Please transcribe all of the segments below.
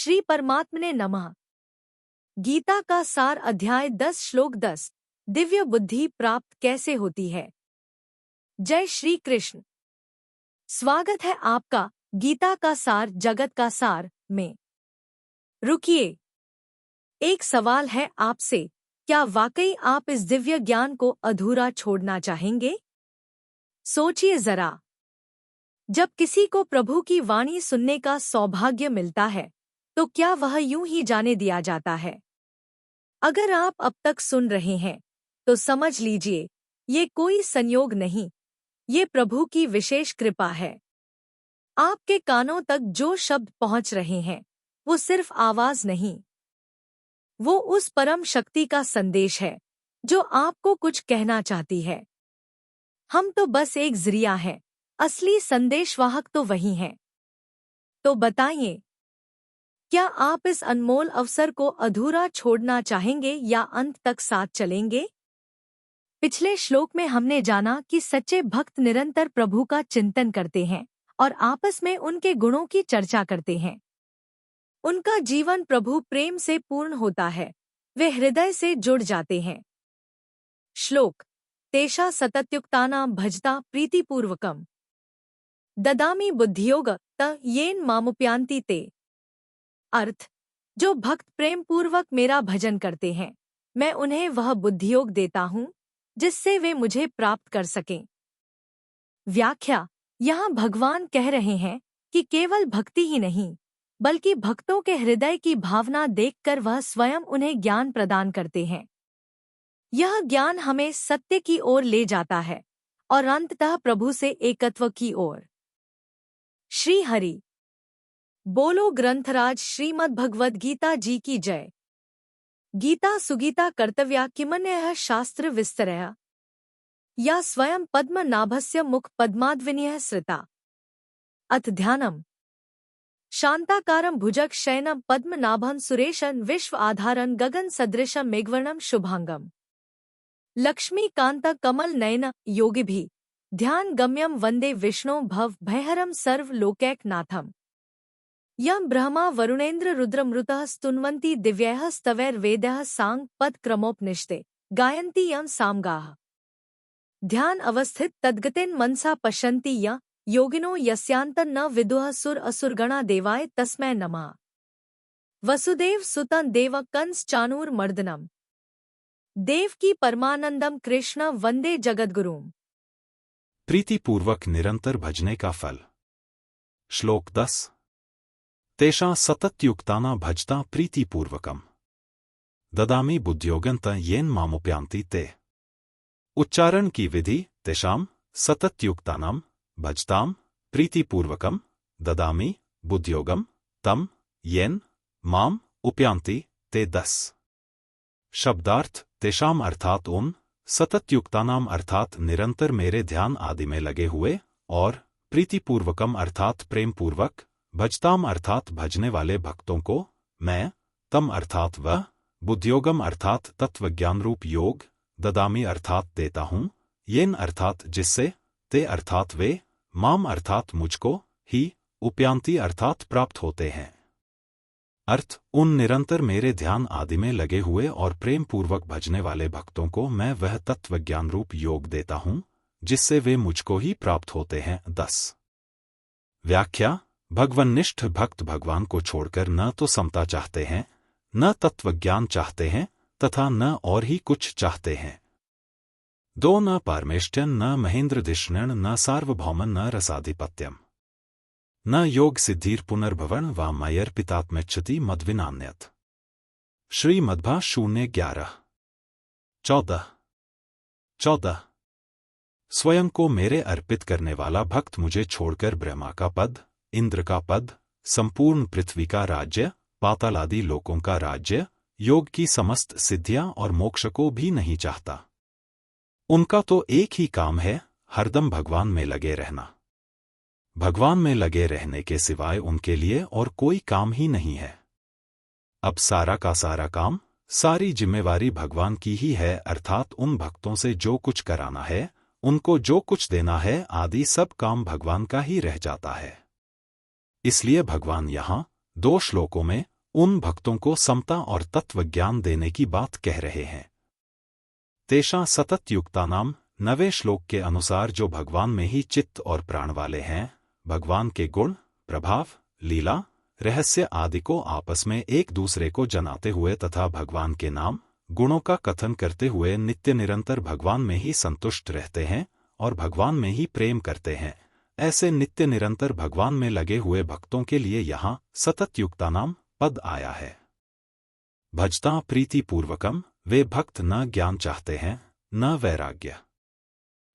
श्री परमात्मने नमः। गीता का सार अध्याय 10 श्लोक 10। दिव्य बुद्धि प्राप्त कैसे होती है। जय श्री कृष्ण। स्वागत है आपका गीता का सार जगत का सार में। रुकिए, एक सवाल है आपसे, क्या वाकई आप इस दिव्य ज्ञान को अधूरा छोड़ना चाहेंगे? सोचिए जरा। जब किसी को प्रभु की वाणी सुनने का सौभाग्य मिलता है तो क्या वह यूं ही जाने दिया जाता है? अगर आप अब तक सुन रहे हैं तो समझ लीजिए, ये कोई संयोग नहीं, ये प्रभु की विशेष कृपा है। आपके कानों तक जो शब्द पहुंच रहे हैं वो सिर्फ आवाज नहीं, वो उस परम शक्ति का संदेश है जो आपको कुछ कहना चाहती है। हम तो बस एक जरिया हैं, असली संदेशवाहक तो वही हैं। तो बताइए, क्या आप इस अनमोल अवसर को अधूरा छोड़ना चाहेंगे या अंत तक साथ चलेंगे? पिछले श्लोक में हमने जाना कि सच्चे भक्त निरंतर प्रभु का चिंतन करते हैं और आपस में उनके गुणों की चर्चा करते हैं। उनका जीवन प्रभु प्रेम से पूर्ण होता है, वे हृदय से जुड़ जाते हैं। श्लोक तेषा सततयुक्तानां भजता प्रीतिपूर्वकम् ददामि बुद्धियोग त येन मामुपयान्ति ते। अर्थ, जो भक्त प्रेम पूर्वक मेरा भजन करते हैं, मैं उन्हें वह बुद्धियोग देता हूँ जिससे वे मुझे प्राप्त कर सकें। व्याख्या, यहाँ भगवान कह रहे हैं कि केवल भक्ति ही नहीं, बल्कि भक्तों के हृदय की भावना देखकर वह स्वयं उन्हें ज्ञान प्रदान करते हैं। यह ज्ञान हमें सत्य की ओर ले जाता है और अंततः प्रभु से एकत्व की ओर। श्री हरि बोलो। ग्रंथराज श्रीमद् भगवद गीता जी की जय। गीता सुगीता कर्तव्या किमन्यः शास्त्र विस्तरया या स्वयं पद्मनाभस्य मुख पद्माद्विनीयः श्रिता। अथ ध्यानम्। शांताकारं भुजग शयनं पद्मनाभं सुरेशं विश्व आधारं गगन सदृशं मेघवर्णं शुभांगम् लक्ष्मीकांत कमल नयन योगिभिः ध्यान गम्यं वंदे विष्णु भव भयहरं सर्व लोकैकनाथम् यं ब्रह्मा वरुणेन्द्र रुद्रमृतः स्तुन्वन्ति दिव्यैः स्तवैर्वेदैः सांग पद क्रमोपनिषदे गायन्ति यं सामगाः। ध्यान अवस्थित तद्गतेन मनसा पश्यन्ति य योगिनो यस्यान्तं न विदुः सुर असुरगणा देवाय तस्मै नमः। वसुदेव सुतं देव कंस चाणूर मर्दनम देवकी परमानंदम कृष्ण वंदे जगद्गुरुम। प्रीतिपूर्वक निरंतर भजने का फल। श्लोक 10। तेषां सततयुक्तानां भजता प्रीतिपूर्वकम् ददामि बुद्धियोगं त येन मामुपयान्ति ते। उच्चारण की विधि। तेषां सततयुक्तानां भजतां प्रीतिपूर्वकम् ददामि बुद्धियोगं तम येन माम उपयान्ति ते। 10। शब्दार्थ। तेषां अर्थात उन, सततयुक्तानाम अर्थात निरंतर मेरे ध्यान आदि में लगे हुए, और प्रीतिपूर्वकम अर्थात प्रेमपूर्वक, भजताम अर्थात भजने वाले भक्तों को मैं, तम अर्थात वह, बुद्धियोगम अर्थात तत्वज्ञान रूप योग, ददामी अर्थात देता हूँ, येन अर्थात जिससे, ते अर्थात वे, माम अर्थात मुझको, ही, उपयांति अर्थात प्राप्त होते हैं। अर्थ, उन निरंतर मेरे ध्यान आदि में लगे हुए और प्रेम पूर्वक भजने वाले भक्तों को मैं वह तत्वज्ञान रूप योग देता हूँ जिससे वे मुझको ही प्राप्त होते हैं। 10। व्याख्या। भगवन्निष्ठ भक्त भगवान को छोड़कर न तो समता चाहते हैं, न तत्वज्ञान चाहते हैं, तथा न और ही कुछ चाहते हैं। 2 न पारमेष्ट्यं न महेन्द्रधिष्ण्यं न सार्वभौमं न रसाधिपत्यम् न योग सिद्धिर पुनर्भवन व मयर्पितात्मच्छति मद्विनान्यत। श्रीमद्भा 0:11। 14। स्वयं को मेरे अर्पित करने वाला भक्त मुझे छोड़कर ब्रह्मा का पद, इंद्र का पद, संपूर्ण पृथ्वी का राज्य, पातालादि लोकों का राज्य, योग की समस्त सिद्धियां और मोक्ष को भी नहीं चाहता। उनका तो एक ही काम है, हरदम भगवान में लगे रहना। भगवान में लगे रहने के सिवाय उनके लिए और कोई काम ही नहीं है। अब सारा का सारा काम, सारी जिम्मेवारी भगवान की ही है, अर्थात उन भक्तों से जो कुछ कराना है, उनको जो कुछ देना है आदि सब काम भगवान का ही रह जाता है। इसलिए भगवान यहाँ 2 श्लोकों में उन भक्तों को समता और तत्वज्ञान देने की बात कह रहे हैं। तेषां सततयुक्तानाम 9वें श्लोक के अनुसार जो भगवान में ही चित्त और प्राण वाले हैं, भगवान के गुण, प्रभाव, लीला, रहस्य आदि को आपस में एक दूसरे को जनाते हुए तथा भगवान के नाम, गुणों का कथन करते हुए नित्य निरंतर भगवान में ही संतुष्ट रहते हैं और भगवान में ही प्रेम करते हैं, ऐसे नित्य निरंतर भगवान में लगे हुए भक्तों के लिए यहाँ सततयुक्तानाम पद आया है। भजता प्रीतिपूर्वकम, वे भक्त न ज्ञान चाहते हैं न वैराग्य।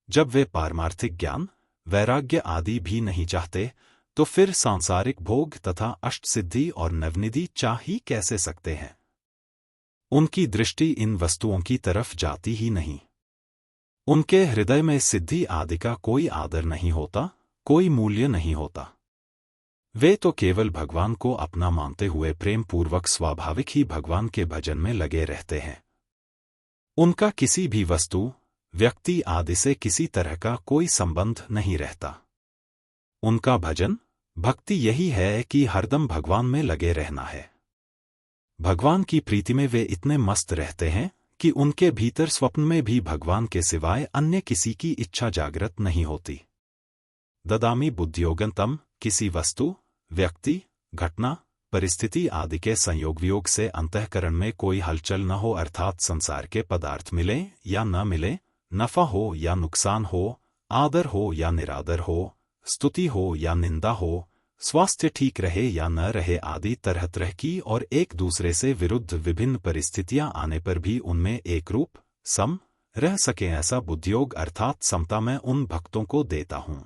जब वे पारमार्थिक ज्ञान, वैराग्य आदि भी नहीं चाहते तो फिर सांसारिक भोग तथा अष्टसिद्धि और नवनिधि चाह ही कैसे सकते हैं। उनकी दृष्टि इन वस्तुओं की तरफ जाती ही नहीं। उनके हृदय में सिद्धि आदि का कोई आदर नहीं होता, कोई मूल्य नहीं होता। वे तो केवल भगवान को अपना मानते हुए प्रेम पूर्वक स्वाभाविक ही भगवान के भजन में लगे रहते हैं। उनका किसी भी वस्तु, व्यक्ति आदि से किसी तरह का कोई संबंध नहीं रहता। उनका भजन, भक्ति यही है कि हरदम भगवान में लगे रहना है। भगवान की प्रीति में वे इतने मस्त रहते हैं कि उनके भीतर स्वप्न में भी भगवान के सिवाय अन्य किसी की इच्छा जागृत नहीं होती। ददामी बुद्धियोगंतम, किसी वस्तु, व्यक्ति, घटना, परिस्थिति आदि के संयोग वियोग से अंतःकरण में कोई हलचल न हो, अर्थात संसार के पदार्थ मिले या न मिले, नफा हो या नुकसान हो, आदर हो या निरादर हो, स्तुति हो या निंदा हो, स्वास्थ्य ठीक रहे या न रहे आदि तरह तरह की और एक दूसरे से विरुद्ध विभिन्न परिस्थितियां आने पर भी उनमें एक रूप, सम रह सके, ऐसा बुद्धियोग अर्थात समता मैं उन भक्तों को देता हूं।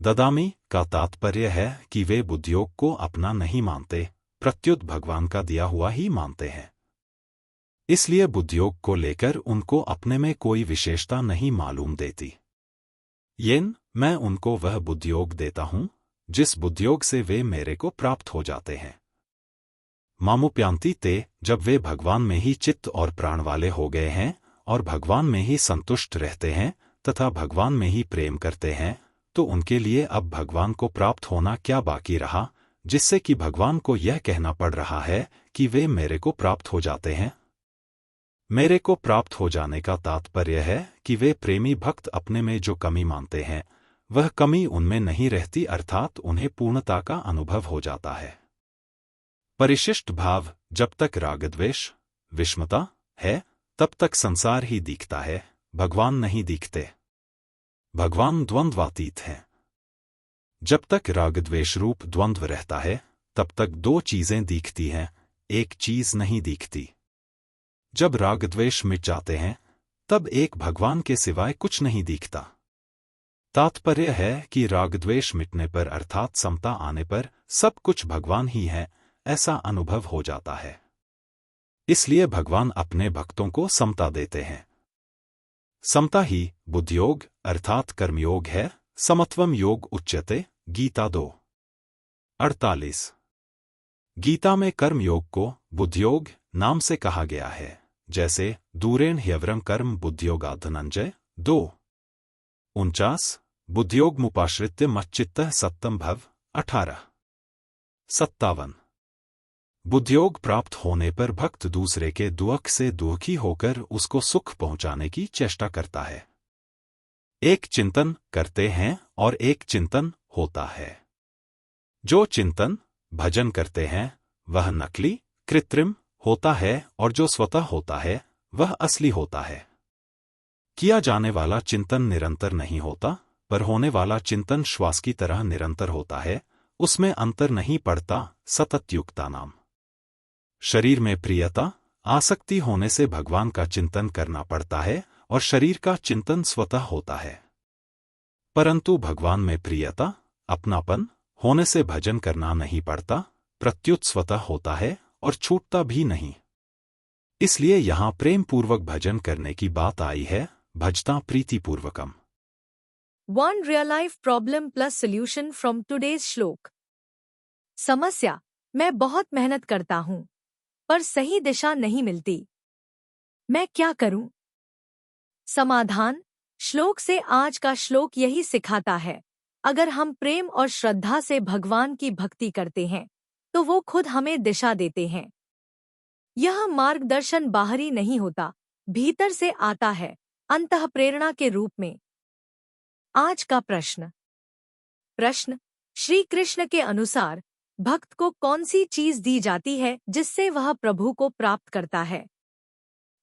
ददामी का तात्पर्य है कि वे बुद्धियोग को अपना नहीं मानते, प्रत्युत भगवान का दिया हुआ ही मानते हैं। इसलिए बुद्धियोग को लेकर उनको अपने में कोई विशेषता नहीं मालूम देती। येन, मैं उनको वह बुद्धियोग देता हूं जिस बुद्धियोग से वे मेरे को प्राप्त हो जाते हैं। मामुप्यांति ते, जब वे भगवान में ही चित्त और प्राण वाले हो गए हैं और भगवान में ही संतुष्ट रहते हैं तथा भगवान में ही प्रेम करते हैं, तो उनके लिए अब भगवान को प्राप्त होना क्या बाकी रहा, जिससे कि भगवान को यह कहना पड़ रहा है कि वे मेरे को प्राप्त हो जाते हैं। मेरे को प्राप्त हो जाने का तात्पर्य है कि वे प्रेमी भक्त अपने में जो कमी मानते हैं वह कमी उनमें नहीं रहती, अर्थात उन्हें पूर्णता का अनुभव हो जाता है। परिशिष्ट भाव, जब तक रागद्वेष, विषमता है तब तक संसार ही दिखता है, भगवान नहीं दिखते। भगवान द्वंद्वातीत हैं। जब तक रागद्वेष रूप द्वंद्व रहता है तब तक 2 चीजें दिखती हैं, एक चीज नहीं दिखती। जब रागद्वेष मिट जाते हैं तब एक भगवान के सिवाय कुछ नहीं दिखता। तात्पर्य है कि रागद्वेष मिटने पर अर्थात समता आने पर सब कुछ भगवान ही है, ऐसा अनुभव हो जाता है। इसलिए भगवान अपने भक्तों को समता देते हैं। समता ही बुद्धियोग अर्थात कर्मयोग है। समत्वम योग उच्यते, गीता 2:48। गीता में कर्मयोग को बुद्धियोग नाम से कहा गया है, जैसे दूरेण ह्यवरम कर्म बुद्धियोगात् धनंजय 2:49, बुद्धियोग मुपाश्रित्य मच्चित्तः सत्तम भव 18:57। बुद्धियोग प्राप्त होने पर भक्त दूसरे के दुख से दुखी होकर उसको सुख पहुंचाने की चेष्टा करता है। एक चिंतन करते हैं और एक चिंतन होता है। जो चिंतन भजन करते हैं वह नकली कृत्रिम होता है और जो स्वतः होता है वह असली होता है। किया जाने वाला चिंतन निरंतर नहीं होता, पर होने वाला चिंतन श्वास की तरह निरंतर होता है, उसमें अंतर नहीं पड़ता। सततयुक्ता नाम। शरीर में प्रियता आसक्ति होने से भगवान का चिंतन करना पड़ता है और शरीर का चिंतन स्वतः होता है, परंतु भगवान में प्रियता अपनापन होने से भजन करना नहीं पड़ता, प्रत्युत स्वतः होता है और छूटता भी नहीं। इसलिए यहां प्रेम पूर्वक भजन करने की बात आई है, भजता प्रीतिपूर्वकम। One real life problem plus solution from today's श्लोक। समस्या, मैं बहुत मेहनत करता हूं पर सही दिशा नहीं मिलती, मैं क्या करूं? समाधान, श्लोक से आज का श्लोक यही सिखाता है। अगर हम प्रेम और श्रद्धा से भगवान की भक्ति करते हैं तो वो खुद हमें दिशा देते हैं। यह मार्गदर्शन बाहरी नहीं होता, भीतर से आता है, अंतःप्रेरणा के रूप में। आज का प्रश्न, श्री कृष्ण के अनुसार भक्त को कौन सी चीज दी जाती है जिससे वह प्रभु को प्राप्त करता है?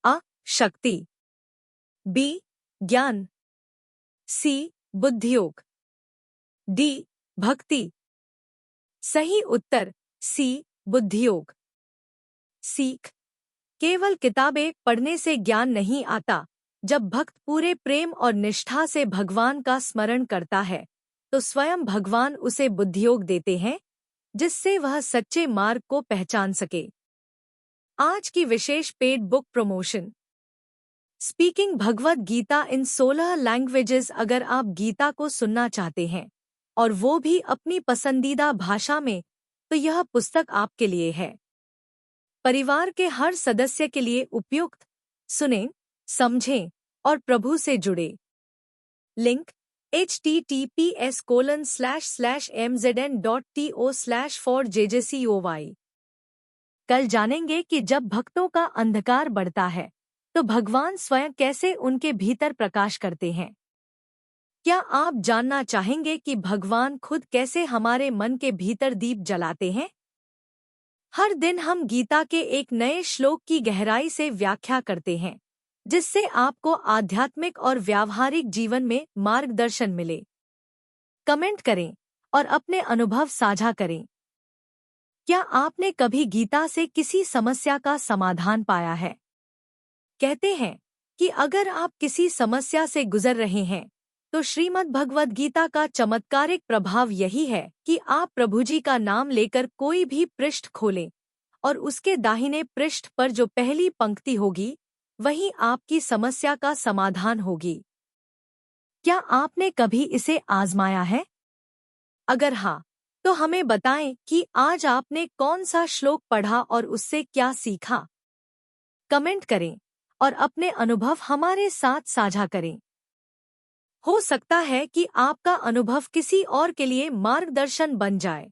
अ. शक्ति, बी. ज्ञान, सी. बुद्धियोग, डी. भक्ति। सही उत्तर सी. बुद्धियोग। सीख, केवल किताबें पढ़ने से ज्ञान नहीं आता। जब भक्त पूरे प्रेम और निष्ठा से भगवान का स्मरण करता है तो स्वयं भगवान उसे बुद्धियोग देते हैं, जिससे वह सच्चे मार्ग को पहचान सके। आज की विशेष paid book promotion, speaking Bhagavad Gita in 16 languages. अगर आप गीता को सुनना चाहते हैं और वो भी अपनी पसंदीदा भाषा में, तो यह पुस्तक आपके लिए है। परिवार के हर सदस्य के लिए उपयुक्त। सुनें, समझें और प्रभु से जुड़े। Link https://mzn.to/4jjcoy। कल जानेंगे कि जब भक्तों का अंधकार बढ़ता है तो भगवान स्वयं कैसे उनके भीतर प्रकाश करते हैं। क्या आप जानना चाहेंगे कि भगवान खुद कैसे हमारे मन के भीतर दीप जलाते हैं? हर दिन हम गीता के एक नए श्लोक की गहराई से व्याख्या करते हैं, जिससे आपको आध्यात्मिक और व्यावहारिक जीवन में मार्गदर्शन मिले। कमेंट करें और अपने अनुभव साझा करें। क्या आपने कभी गीता से किसी समस्या का समाधान पाया है? कहते हैं कि अगर आप किसी समस्या से गुजर रहे हैं तो श्रीमद् भगवद गीता का चमत्कारिक प्रभाव यही है कि आप प्रभु जी का नाम लेकर कोई भी पृष्ठ खोलें और उसके दाहिने पृष्ठ पर जो पहली पंक्ति होगी वही आपकी समस्या का समाधान होगी। क्या आपने कभी इसे आजमाया है? अगर हाँ, तो हमें बताएं कि आज आपने कौन सा श्लोक पढ़ा और उससे क्या सीखा। कमेंट करें और अपने अनुभव हमारे साथ साझा करें। हो सकता है कि आपका अनुभव किसी और के लिए मार्गदर्शन बन जाए।